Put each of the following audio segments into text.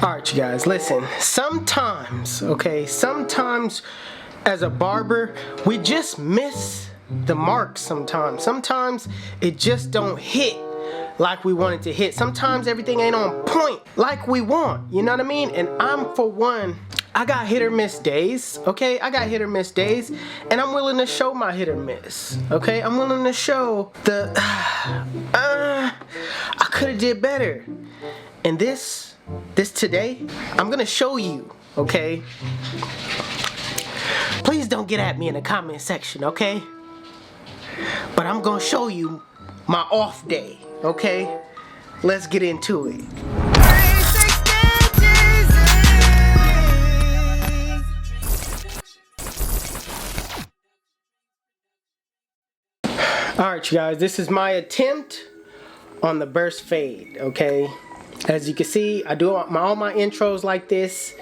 Alright, you guys, listen. Sometimes as a barber, we just miss the mark sometimes. Sometimes it just don't hit like we want it to hit. Sometimes everything ain't on point like we want. You know what I mean? And I'm, for one, I got hit or miss days, okay? I got hit or miss days, and I'm willing to show my hit or miss, okay? I'm willing to show the, I could have did better. And this today, I'm gonna show you, okay? Please don't get at me in the comment section, okay? But I'm gonna show you my off day, okay? Let's get into it. Alright, you guys, this is my attempt on the burst fade, okay? As you can see, I do all my intros like this,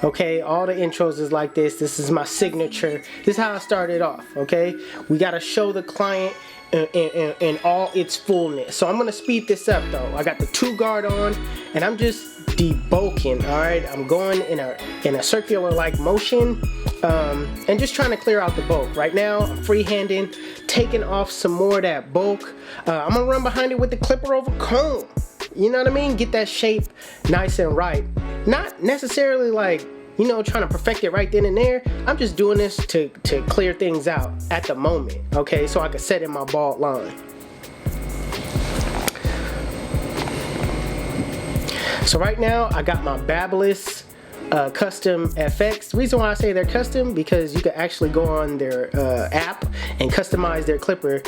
okay? All the intros is like this. This is my signature. This is how I started off, okay? We gotta show the client in all its fullness. So I'm gonna speed this up though. I got the 2 guard on, and I'm just debulking, all right? I'm going in a circular like motion, and just trying to clear out the bulk. Right now, I'm freehanding, taking off some more of that bulk. I'm gonna run behind it with the clipper over comb. You know what I mean? Get that shape nice and right. Not necessarily like, you know, trying to perfect it right then and there. I'm just doing this to clear things out at the moment, okay? So I can set in my bald line. So right now, I got my Babyliss custom FX. The reason why I say they're custom, because you can actually go on their app and customize their clipper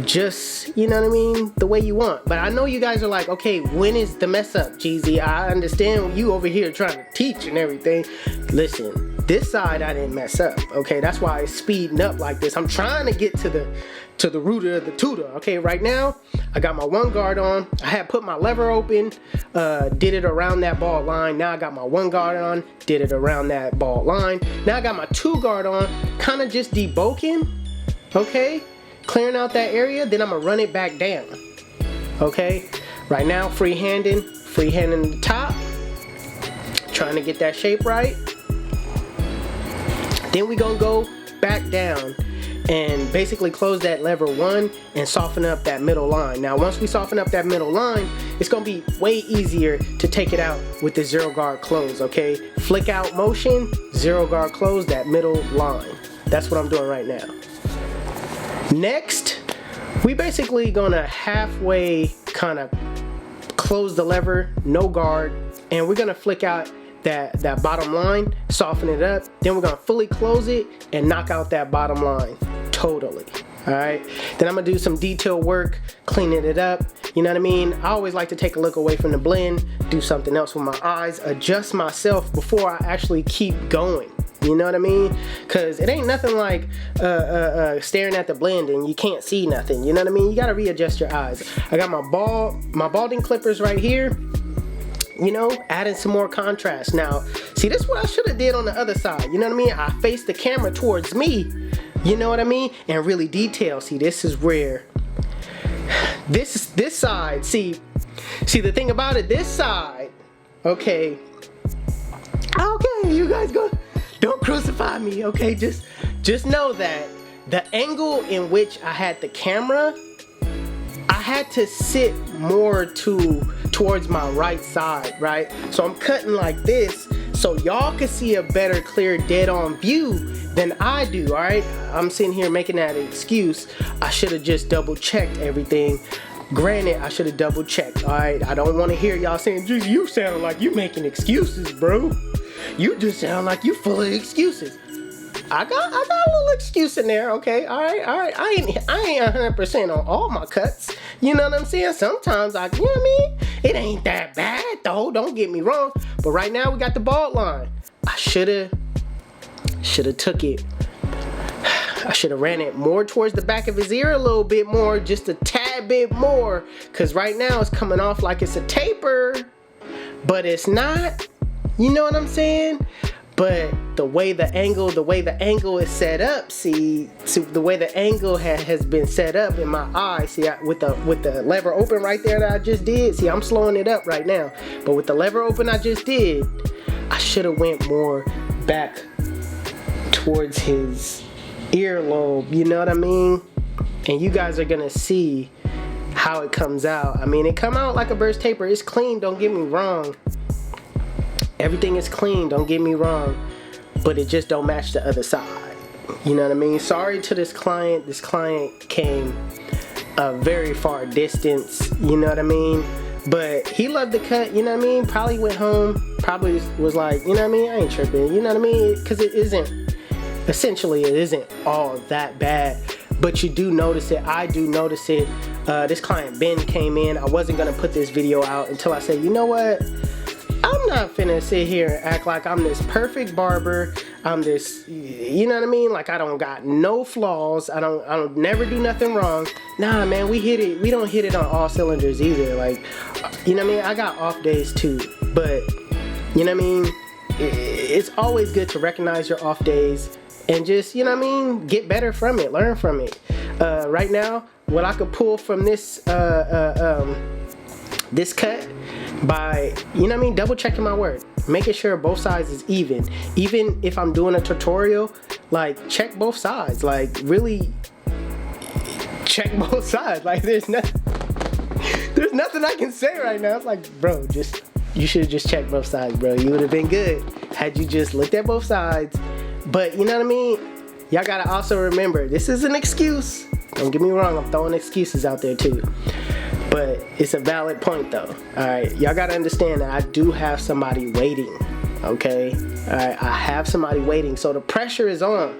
just, you know what I mean, the way you want. But I know you guys are like, okay, when is the mess up, Jeezy? I understand you over here trying to teach and everything. Listen, this side I didn't mess up, okay? That's why it's speeding up like this. I'm trying to get to the root of the tutor. Okay, right now I got my 1 guard on. I had put my lever open, did it around that bald line. Now I got my 1 guard on, did it around that bald line. Now I got my 2 guard on, kind of just debulking, okay, clearing out that area. Then I'm gonna run it back down, okay? Right now, freehanding the top, trying to get that shape right. Then we gonna go back down and basically close that lever 1 and soften up that middle line. Now once we soften up that middle line, it's gonna be way easier to take it out with the 0 guard close, okay? Flick out motion, 0 guard close, that middle line. That's what I'm doing right now. Next, we basically gonna halfway kind of close the lever, no guard, and we're gonna flick out that bottom line, soften it up. Then we're gonna fully close it and knock out that bottom line totally. All right, then I'm gonna do some detail work, cleaning it up. You know what I mean? I always like to take a look away from the blend, do something else with my eyes, adjust myself before I actually keep going. You know what I mean? Because it ain't nothing like staring at the blend and you can't see nothing. You know what I mean? You gotta readjust your eyes. I got my balding clippers right here. You know, adding some more contrast. Now, see, this is what I should have did on the other side. You know what I mean? I faced the camera towards me. You know what I mean? And really detail. See, this is where this side. See, the thing about it, this side. Okay, you guys don't crucify me. Okay, just know that the angle in which I had the camera, I had to sit more towards my right side, right? So I'm cutting like this so y'all can see a better, clear, dead-on view than I do, all right? I'm sitting here making that excuse. I should have just double-checked everything. Granted, I should have double-checked, all right? I don't want to hear y'all saying, "Geez, you sound like you making excuses, bro. You just sound like you full of excuses." I got a little excuse in there, okay? All right. I ain't 100% on all my cuts. You know what I'm saying? Sometimes you know what I mean? It ain't that bad though, don't get me wrong. But right now we got the bald line. I shoulda took it. I should have ran it more towards the back of his ear a little bit more, just a tad bit more. Cause right now it's coming off like it's a taper, but it's not. You know what I'm saying? but the way the angle is set up, see the way the angle has been set up in my eye, see, with the lever open right there that I just did, see, I'm slowing it up right now, but with the lever open I just did, I should have went more back towards his earlobe, you know what I mean? And you guys are gonna see how it comes out. I mean, it come out like a burst taper. It's clean, don't get me wrong. Everything is clean, don't get me wrong, but it just don't match the other side. You know what I mean? Sorry to this client. This client came a very far distance, you know what I mean? But he loved the cut, you know what I mean? Probably went home, probably was like, you know what I mean? I ain't tripping, you know what I mean? Because it isn't all that bad. But you do notice it. I do notice it. This client Ben came in. I wasn't gonna put this video out until I said, you know what? I'm not finna sit here and act like I'm this perfect barber. I'm this, you know what I mean? Like I don't got no flaws. I don't never do nothing wrong. Nah, man, we don't hit it on all cylinders either. Like, you know what I mean? I got off days too, but you know what I mean? It's always good to recognize your off days and just, you know what I mean? Get better from it, learn from it. Right now, what I could pull from this, this cut, by, you know what I mean, double checking my work, making sure both sides is even if I'm doing a tutorial, like check both sides, like really check both sides. Like there's nothing I can say right now. It's like, bro, you should have just checked both sides, bro. You would have been good had you just looked at both sides. But you know what I mean, y'all gotta also remember, this is an excuse, don't get me wrong, I'm throwing excuses out there too. But it's a valid point though. Alright, y'all gotta understand that I do have somebody waiting. Okay? Alright, I have somebody waiting. So the pressure is on.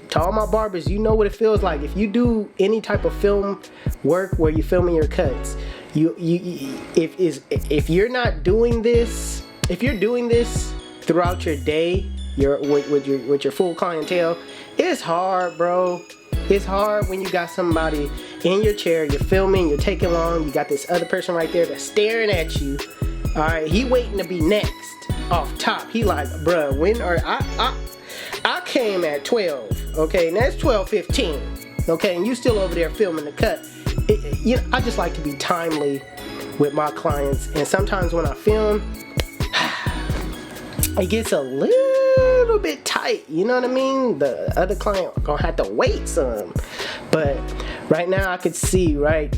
To all my barbers, you know what it feels like. If you do any type of film work where you're filming your cuts, if you're not doing this, if you're doing this throughout your day, with your full clientele, it's hard, bro. It's hard when you got somebody in your chair, you're filming, you're taking long, you got this other person right there that's staring at you. Alright, he waiting to be next off top. He like, bruh, when are I came at 12, okay, and that's 12:15, okay, and you still over there filming the cut. You know, I just like to be timely with my clients, and sometimes when I film, it gets a little bit tight, you know what I mean? The other client gonna have to wait some. But right now I could see right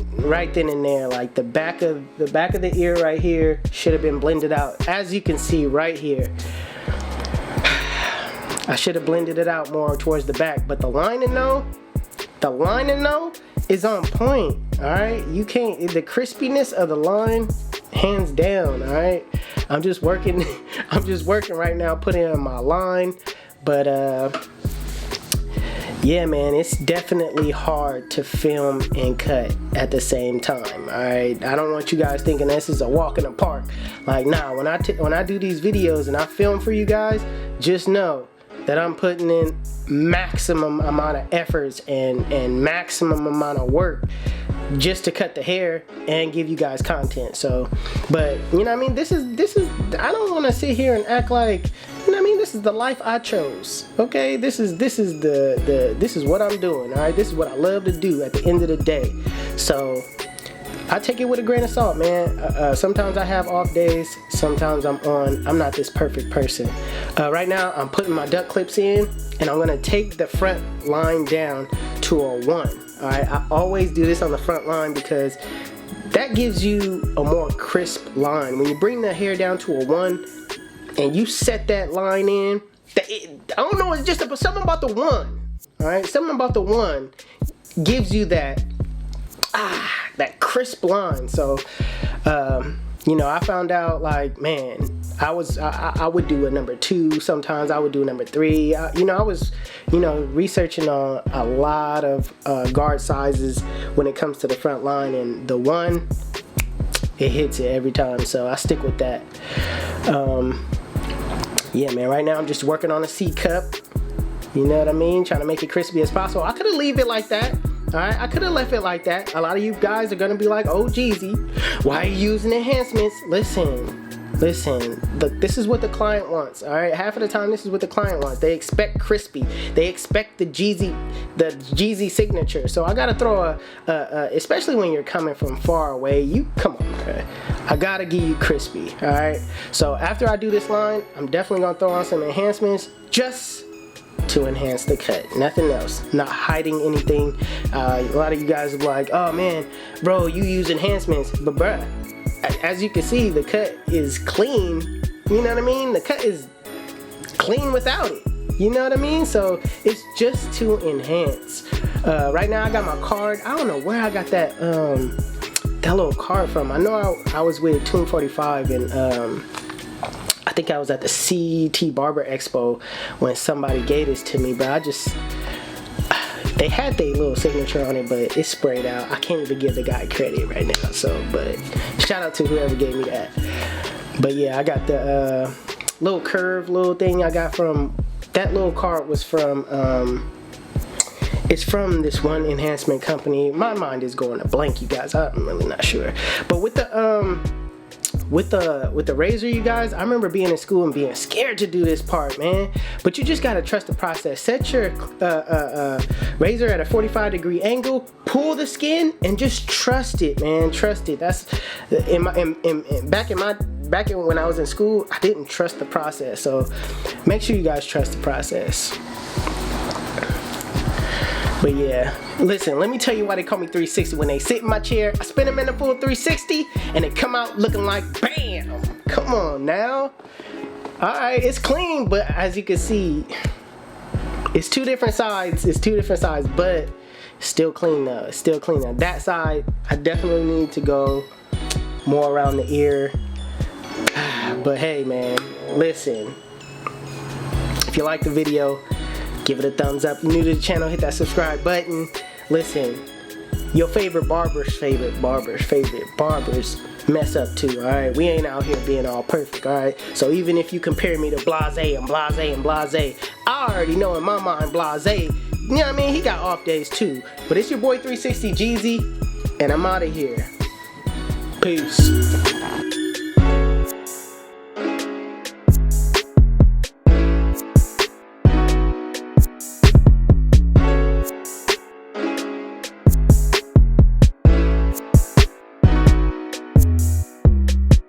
then and there, like the back of the ear right here should have been blended out. As you can see right here, I should have blended it out more towards the back, but the lining though is on point. Alright, you can't, the crispiness of the line, hands down. Alright, I'm just working right now, putting in my line. But yeah, man, it's definitely hard to film and cut at the same time. Alright, I don't want you guys thinking this is a walk in the park. Like, nah, when I do these videos and I film for you guys, just know that I'm putting in maximum amount of efforts and maximum amount of work just to cut the hair and give you guys content. So, but you know what I mean, this is I don't want to sit here and act like, you know what I mean, this is the life I chose. Okay, this is what I'm doing. All right, this is what I love to do at the end of the day. So I take it with a grain of salt, man. Sometimes I have off days, sometimes I'm not this perfect person. Right now I'm putting my duck clips in, and I'm gonna take the front line down to a 1. Alright, I always do this on the front line because that gives you a more crisp line. When you bring the hair down to a 1 and you set that line in, I don't know, it's just something about the 1. Alright, something about the 1 gives you that crisp line. So you know, I found out, like, man, I would do a number 2, sometimes I would do a number 3. You know, I was, you know, researching on a lot of guard sizes when it comes to the front line, and the 1, it hits it every time, so I stick with that. Yeah, man, right now I'm just working on a C cup, you know what I mean, trying to make it crispy as possible. I could have left it like that. Alright, I could have left it like that. A lot of you guys are gonna be like, oh Jeezy, why are you using enhancements? Listen, listen, look, this is what the client wants, all right? Half of the time, this is what the client wants. They expect crispy. They expect the Jeezy signature. So I gotta throw especially when you're coming from far away, come on, okay? I gotta give you crispy, all right? So after I do this line, I'm definitely gonna throw on some enhancements just to enhance the cut, nothing else. Not hiding anything. A lot of you guys are like, oh man, bro, you use enhancements, but bruh, as you can see, the cut is clean. You know what I mean? The cut is clean without it. You know what I mean? So it's just to enhance. Right now I got my card. I don't know where I got that little card from. I know I was with Tune 45 and I think I was at the CT Barber Expo when somebody gave this to me, but they had their little signature on it, but it's sprayed out. I can't even give the guy credit right now. So, but shout out to whoever gave me that. But yeah, I got the little curve, little thing I got from, that little card was from, it's from this one enhancement company. My mind is going to blank, you guys. I'm really not sure. But with the razor, you guys, I remember being in school and being scared to do this part, man. But you just gotta trust the process. Set your razor at a 45-degree angle, pull the skin, and just trust it, man. Trust it. That's back in when I was in school, I didn't trust the process. So make sure you guys trust the process. But yeah, listen, let me tell you why they call me 360. When they sit in my chair, I spin them in a full 360 and they come out looking like bam. Come on now. Alright, it's clean, but as you can see, it's two different sides. It's two different sides, but still clean though. It's still clean though. That side, I definitely need to go more around the ear. But hey man, listen, if you like the video, give it a thumbs up. If you're new to the channel, hit that subscribe button. Listen, your favorite barbers mess up too, alright? We ain't out here being all perfect, alright? So even if you compare me to Blase and Blase and Blase, I already know in my mind Blase, you know what I mean? He got off days too. But it's your boy 360 Jeezy, and I'm out of here. Peace.